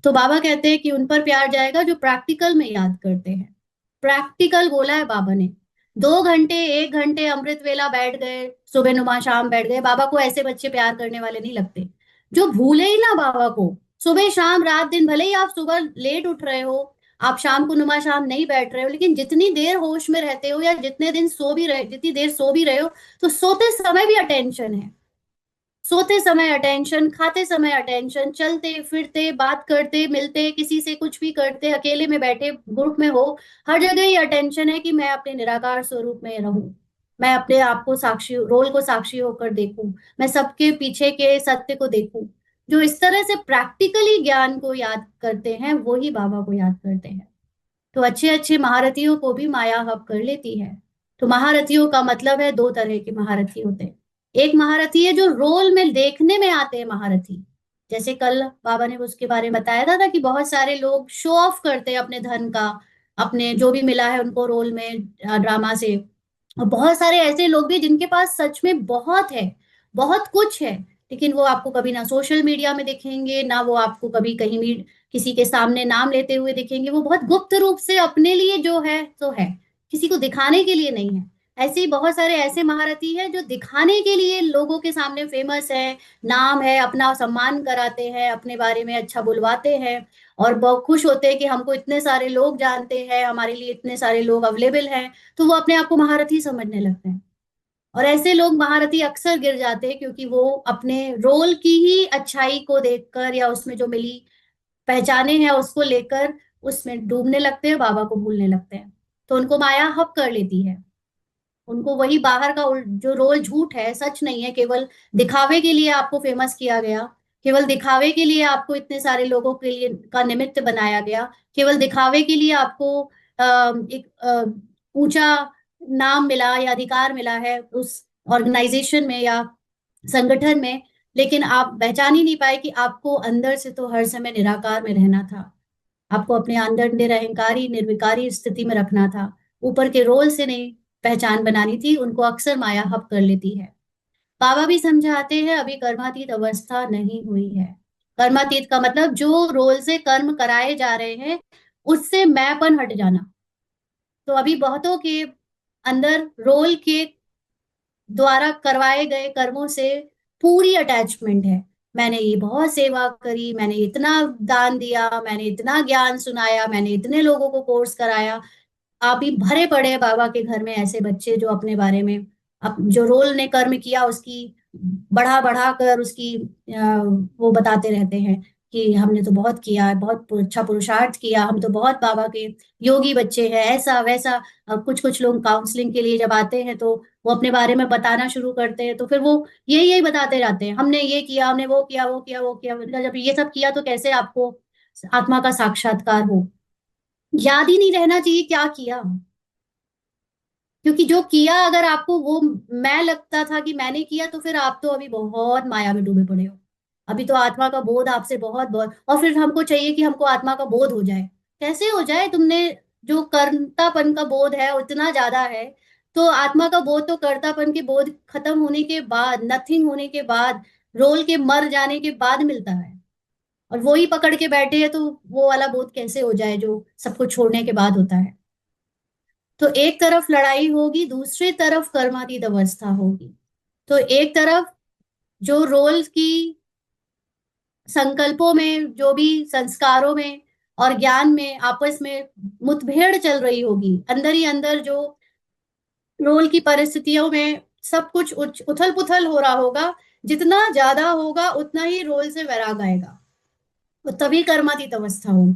तो बाबा कहते हैं कि उन पर प्यार जाएगा जो प्रैक्टिकल में याद करते हैं। प्रैक्टिकल बोला है बाबा ने। 2 घंटे 1 घंटे अमृत वेला बैठ गए, सुबह नुमा शाम बैठ गए, बाबा को ऐसे बच्चे प्यार करने वाले नहीं लगते। जो भूले ही ना बाबा को, सुबह शाम रात दिन, भले ही आप सुबह लेट उठ रहे हो, आप शाम को नुमा शाम नहीं बैठ रहे हो, लेकिन जितनी देर होश में रहते हो या जितने दिन सो भी रहे, जितनी देर सो भी रहे हो, तो सोते समय भी अटेंशन है। सोते समय अटेंशन, खाते समय अटेंशन, चलते फिरते बात करते मिलते, किसी से कुछ भी करते, अकेले में बैठे ग्रुप में हो, हर जगह ये अटेंशन है कि मैं अपने निराकार स्वरूप में रहूं। मैं अपने आप को साक्षी, रोल को साक्षी होकर देखूं। मैं सबके पीछे के सत्य को देखूं। जो इस तरह से प्रैक्टिकली ज्ञान को याद करते हैं वो ही बाबा को याद करते हैं। तो अच्छे अच्छे महारथियों को भी माया हब कर लेती है। तो महारथियों का मतलब है, 2 तरह के महारथी होते हैं। एक महारथी है जो रोल में देखने में आते हैं महारथी। जैसे कल बाबा ने उसके बारे में बताया था कि बहुत सारे लोग शो ऑफ करते हैं अपने धन का, अपने जो भी मिला है उनको रोल में, ड्रामा से। और बहुत सारे ऐसे लोग भी जिनके पास सच में बहुत है, बहुत कुछ है, लेकिन वो आपको कभी ना सोशल मीडिया में दिखेंगे, ना वो आपको कभी कहीं भी किसी के सामने नाम लेते हुए दिखेंगे। वो बहुत गुप्त रूप से अपने लिए जो है तो है, किसी को दिखाने के लिए नहीं है। ऐसे ही बहुत सारे ऐसे महारथी हैं जो दिखाने के लिए लोगों के सामने फेमस है, नाम है, अपना सम्मान कराते हैं, अपने बारे में अच्छा बुलवाते हैं, और बहुत खुश होते हैं कि हमको इतने सारे लोग जानते हैं, हमारे लिए इतने सारे लोग अवेलेबल हैं। तो वो अपने आप को महारथी समझने लगते हैं। और ऐसे लोग महारथी अक्सर गिर जाते हैं, क्योंकि वो अपने रोल की ही अच्छाई को देखकर या उसमें जो मिली पहचाने हैं उसको लेकर उसमें डूबने लगते हैं, बाबा को भूलने लगते हैं। तो उनको माया हब कर लेती है। उनको वही बाहर का जो रोल झूठ है, सच नहीं है, केवल दिखावे के लिए आपको फेमस किया गया, केवल दिखावे के लिए आपको इतने सारे लोगों के लिए का निमित्त बनाया गया, केवल दिखावे के लिए आपको एक ऊंचा नाम मिला या अधिकार मिला है उस ऑर्गेनाइजेशन में या संगठन में। लेकिन आप पहचान ही नहीं पाए कि आपको अंदर से तो हर समय निराकार में रहना था। आपको अपने अंदर निरहंकारी निर्विकारी स्थिति में रखना था। ऊपर के रोल से नहीं पहचान बनानी थी। उनको अक्सर माया हब कर लेती है। बाबा भी समझाते हैं, अभी कर्मातीत अवस्था नहीं हुई है। कर्मातीत का मतलब जो रोल से कर्म कराए जा रहे हैं उससे मैंपन हट जाना। तो अभी बहुतों के अंदर रोल के द्वारा करवाए गए कर्मों से पूरी अटैचमेंट है। मैंने ये बहुत सेवा करी, मैंने इतना दान दिया, मैंने इतना ज्ञान सुनाया, मैंने इतने लोगों को कोर्स कराया। आप ही भरे पड़े हैं बाबा के घर में ऐसे बच्चे जो अपने बारे में, अब जो रोल ने कर्म किया उसकी बढ़ा बढ़ा कर उसकी वो बताते रहते हैं कि हमने तो बहुत किया है, बहुत अच्छा पुरुषार्थ किया, हम तो बहुत बाबा के योगी बच्चे हैं, ऐसा वैसा। अब कुछ कुछ लोग काउंसलिंग के लिए जब आते हैं तो वो अपने बारे में बताना शुरू करते हैं, तो फिर वो यही यही बताते रहते हैं, हमने ये किया, हमने वो किया, वो किया, वो किया। मतलब जब ये सब किया तो कैसे आपको आत्मा का साक्षात्कार हो? याद ही नहीं रहना चाहिए क्या किया। क्योंकि जो किया, अगर आपको वो मैं लगता था कि मैंने किया, तो फिर आप तो अभी बहुत माया में डूबे पड़े हो। अभी तो आत्मा का बोध आपसे बहुत बहुत, और फिर हमको चाहिए कि हमको आत्मा का बोध हो जाए। कैसे हो जाए? तुमने जो कर्तापन का बोध है उतना ज्यादा है। तो आत्मा का बोध तो कर्तापन के बोध खत्म होने के बाद, नथिंग होने के बाद, रोल के मर जाने के बाद मिलता है। और वो ही पकड़ के बैठे हैं, तो वो वाला बोध कैसे हो जाए जो सब कुछ छोड़ने के बाद होता है? तो एक तरफ लड़ाई होगी, दूसरी तरफ कर्मातीत अवस्था होगी। तो एक तरफ जो रोल की संकल्पों में, जो भी संस्कारों में और ज्ञान में आपस में मुठभेड़ चल रही होगी, अंदर ही अंदर जो रोल की परिस्थितियों में सब कुछ उथल पुथल हो रहा होगा। जितना ज्यादा होगा उतना ही रोल से वैराग आएगा, तो तभी कर्मातीत अवस्था होगी।